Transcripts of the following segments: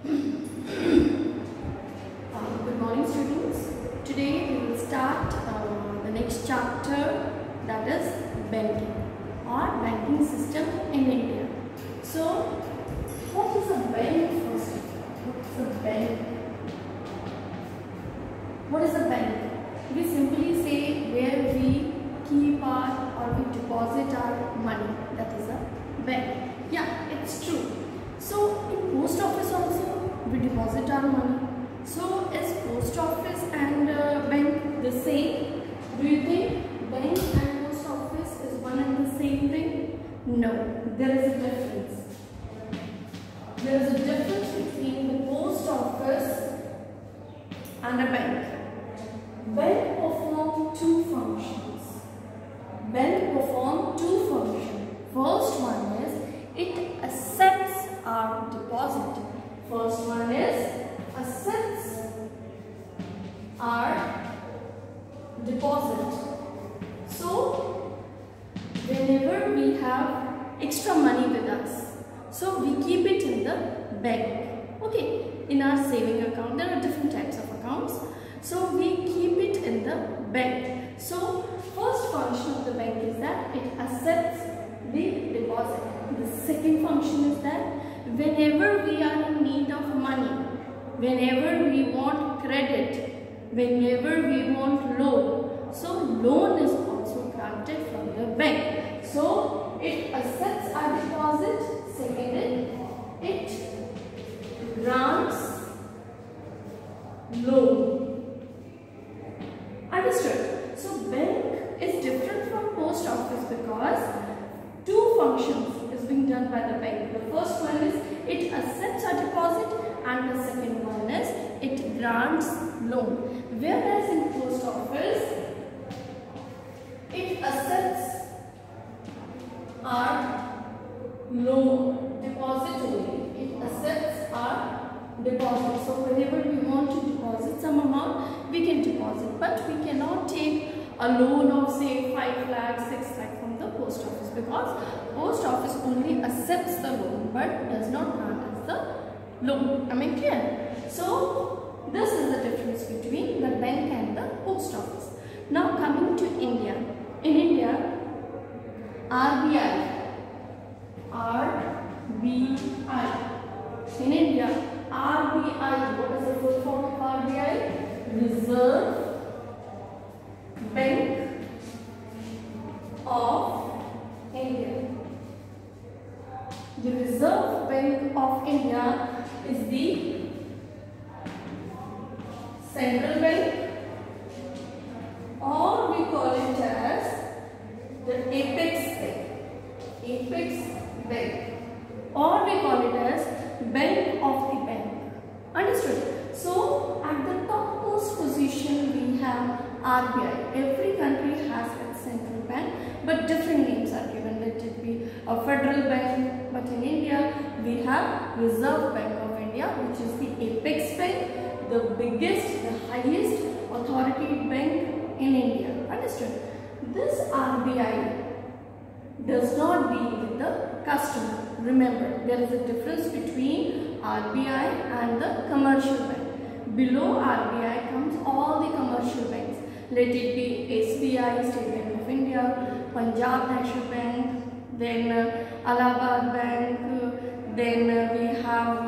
Good morning, students. Today we will start the next chapter, that is banking or banking system in India. So, what is a bank first? What is a bank? What is a bank? We simply say where we keep our or we deposit our money. That is a bank. Yeah, it's true. So, in post office also we deposit our money. So, is post office and bank the same? Do you think bank and post office is one and the same thing? No, there is a difference. There is a difference between the post office and a bank. Bank perform two functions. Bank perform two functions. First one is it accepts our deposit. First one is accepts our deposit. So whenever we have extra money with us, so we keep it in the bank. Okay, in our saving account there are different types of accounts. So we keep it in the bank. So first function of the bank is that it accepts the deposit. The second function is that whenever we are in need of money, whenever we want credit, whenever we want loan, so loan is also granted from the bank. So it accepts our deposit. Second is it grants loan. Understood? So bank is different from post office because two functions is being done by the bank. The first one is it accepts our deposit and the second one is it grants loan. Whereas in post office it accepts our loan deposit only. It accepts our deposit. So whenever we want to deposit some amount, we can deposit, but we cannot take a loan of say 5 lakhs, 6 lakhs from the post office because post office only accepts the loan but does not grant us the loan. Am I clear? So this is the difference between the bank and the post office. Now coming to India. In India, RBI. In India, RBI, what is the full form of RBI? Reserve Bank of India. The Reserve Bank of India is the central bank, or we call it as the apex bank. Apex bank, or we call it as bank of the bank. Understood? So at the topmost position we have RBI. Every country has its central bank, but different names are given. Let it be a federal bank, but in India we have Reserve Bank of India, which is the apex bank, the biggest, the highest authority bank in India. Understood? This RBI does not deal with the customer. Remember, there is a difference between RBI and the commercial bank. Below RBI comes all the commercial banks. Let it be SBI, State Bank of India, Punjab National Bank, then Allahabad Bank, then we have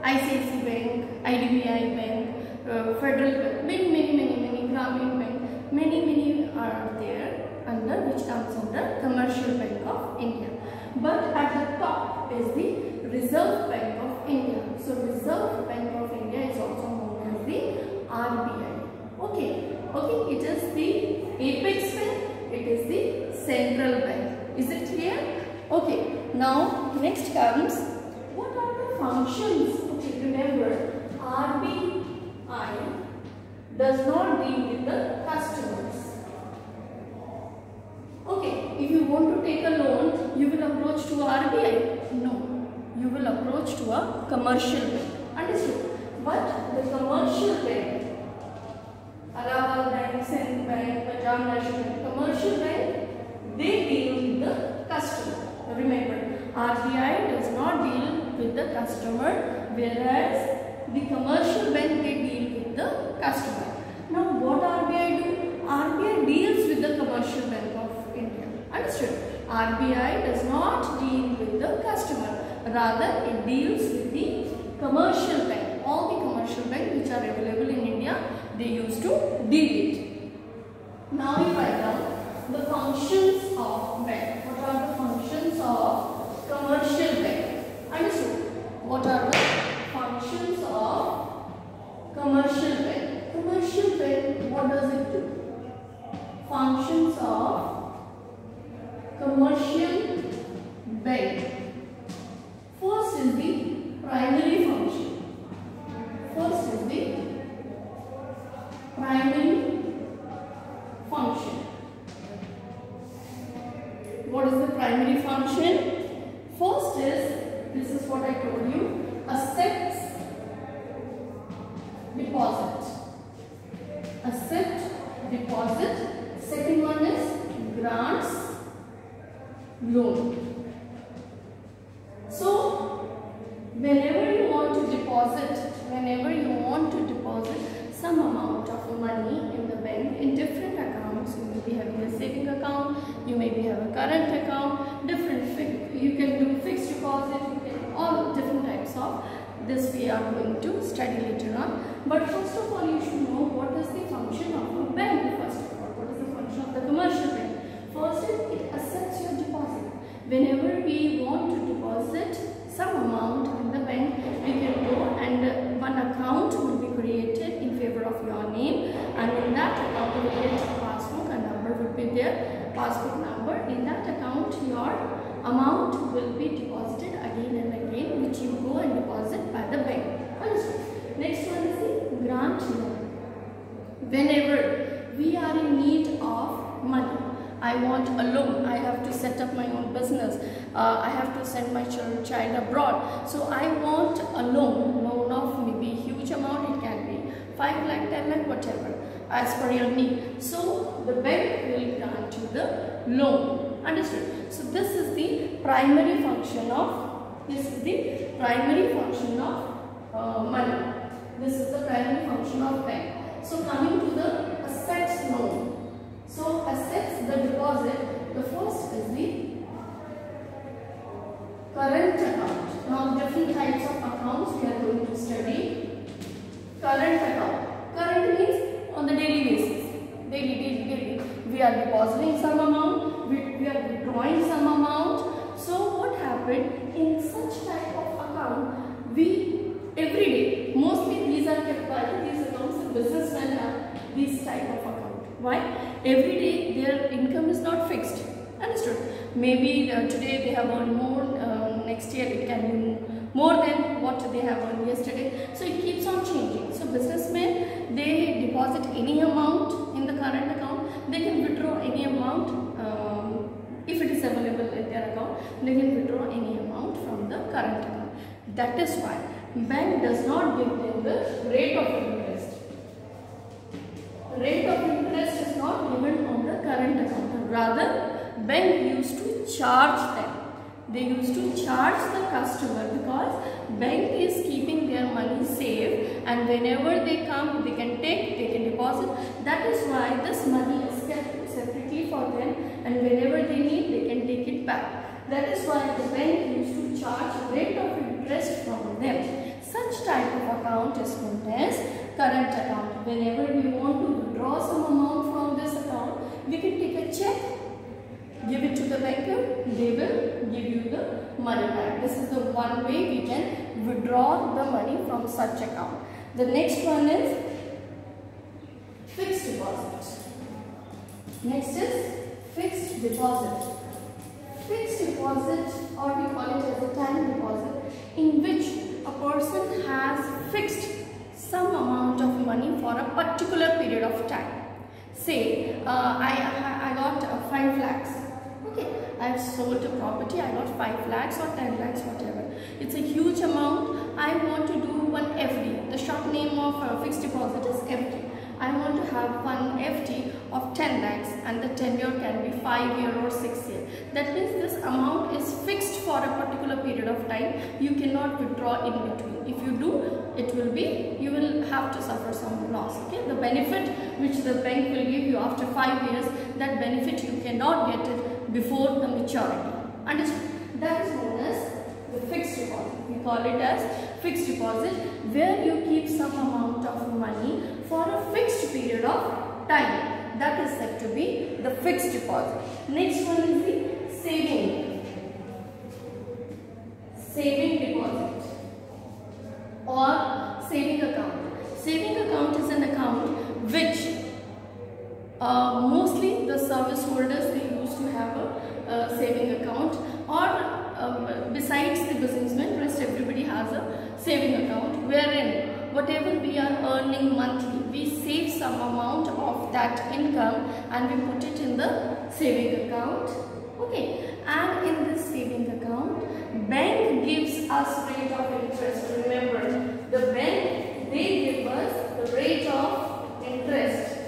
ICICI Bank, IDBI Bank, Federal Bank, many, Grameen Bank, many are there under which comes under Commercial Bank of India. But at the top is the Reserve Bank of India. So Reserve Bank of India is also known as the RBI. Okay, it is the apex bank, it is the central bank. Is it clear? Okay, now next comes what are the functions? Okay, remember RBI does not deal with the customers. Okay, if you want to take a loan, you will approach to RBI? No, you will approach to a commercial bank. Understood? But the commercial bank, Allahabad Bank, Sindh Bank, Punjab National Bank, commercial bank, they deal with the customer. Remember, RBI does not deal with the customer, whereas the commercial bank, they deal with the customer. Now what RBI do? RBI deals with the commercial bank of India. Understood? RBI does not deal with the customer, rather it deals with the commercial bank. All the commercial banks which are available in India, they used to deal it. Now we write down the functions of bank. What are the functions of commercial bank? Understood? What are the functions of commercial bank? Commercial bank, what does it do? Functions of commercial bank. First is the primary function. First is the primary function. What is the primary function? First is, this is what I told you, assets, deposit. Asset, deposit. Second one is grants, loan. So whenever you want to deposit some amount of money in the bank in different accounts, you may be having a saving account, you may be having a current account, you can do fixed deposit, you can all different types of this we are going to study later on. But first of all, you should know what is the function of a bank. First of all, what is the function of the commercial bank? First is it accepts your deposit. Whenever we want to deposit some amount in the bank, we can go and one account will be created in favor of your name, and in that account you will get a passbook, a number will be there, passbook number. In that account your amount will be deposited again and again, which you go and deposit by the bank. Understood? Next one is the grant loan. Whenever we are in need of money, I want a loan, I have to set up my own business, I have to send my child abroad, so I want a loan of maybe huge amount, it can be 5 lakh, 10 lakh, whatever, as per your need. So the bank will grant you the loan. Understood? So this is the primary function of, money. This is the primary function of bank. So coming to the assets loan. So assets, the deposit, the first is the current account. Now different types of accounts we are going to study. Current account. Current means on the daily basis. Daily. We are depositing some amount, we are withdrawing some amount. So what happened in such type of account, we every day, mostly these are kept by these accounts, the businessmen have these type of account. Why? Every day their income is not fixed. Understood? Maybe today they have earned more, next year it can be more than what they have earned yesterday. So it keeps on changing. So businessmen, they deposit any amount in the current account. They can withdraw any amount if it is available in their account. They can withdraw any amount from the current account. That is why bank does not give them the rate of interest. Rate of interest is not given on the current account. Rather, bank used to charge them. They used to charge the customer because bank is keeping their money safe, and whenever they come, they can take, they can deposit. That is why this money is kept separately for them, and whenever they need, they can take it back. That is why the bank used to charge rate of interest from them. Such type of account is known as current account. Whenever we want to withdraw some amount from this account, we can take a check, give it to the banker, they will give you the money back. This is the one way we can withdraw the money from such account. The next one is fixed deposit. Next is fixed deposit. Fixed deposit, or we call it as a time deposit, in which a person has fixed some amount of money for a particular period of time. Say, I got 5 lakhs. Okay, I have sold a property, I got 5 lakhs or 10 lakhs, whatever. It's a huge amount. I want to do one FD. The short name of fixed deposit is FD. I want to have one FD of 10 lakhs and the tenure can be 5 years or 6 years. That means this amount is fixed for a particular period of time. You cannot withdraw in between. If you do, it will be, you will have to suffer some loss. Okay, the benefit which the bank will give you after 5 years, that benefit you cannot get it before the maturity. Understand? That is known as the fixed deposit. We call it as fixed deposit, where you keep some amount of money for a fixed period of time. That is said to be the fixed deposit. Next one is the saving deposit or saving account. Saving account is an account which mostly the service holders, they used to have a saving account, or besides the businessmen, rest everybody has a saving account, wherein whatever we are earning monthly, we save some amount of that income and we put it in the saving account. Okay, and in this saving account, bank gives us rate of interest. Remember, the bank, they give us the rate of interest,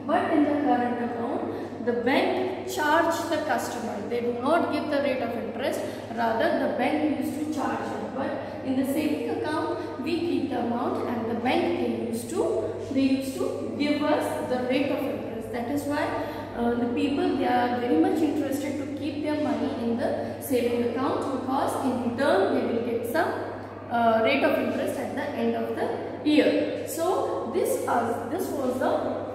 but in the current account, the bank charge the customer. They do not give the rate of interest, rather the bank used to charge it. But in the saving account, we keep the amount and the bank, they used to give us the rate of interest. That is why the people, they are very much interested to keep their money in the saving account, because in return they will get some rate of interest at the end of the year. So this was the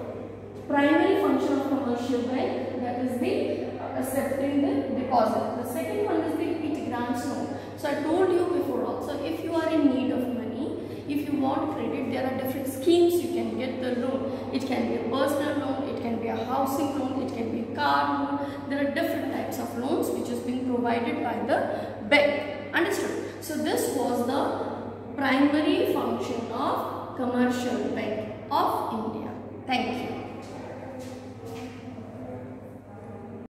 primary function of commercial bank, that is the accepting the deposit. The second one is the it grants loan. So I told you before also, if you are in need of money, if you want credit, there are different schemes you can get the loan. It can be a personal loan, it can be a housing loan, it can be a car loan. There are different types of loans which is being provided by the bank. Understood? So this was the primary function of commercial bank of India. Thank you.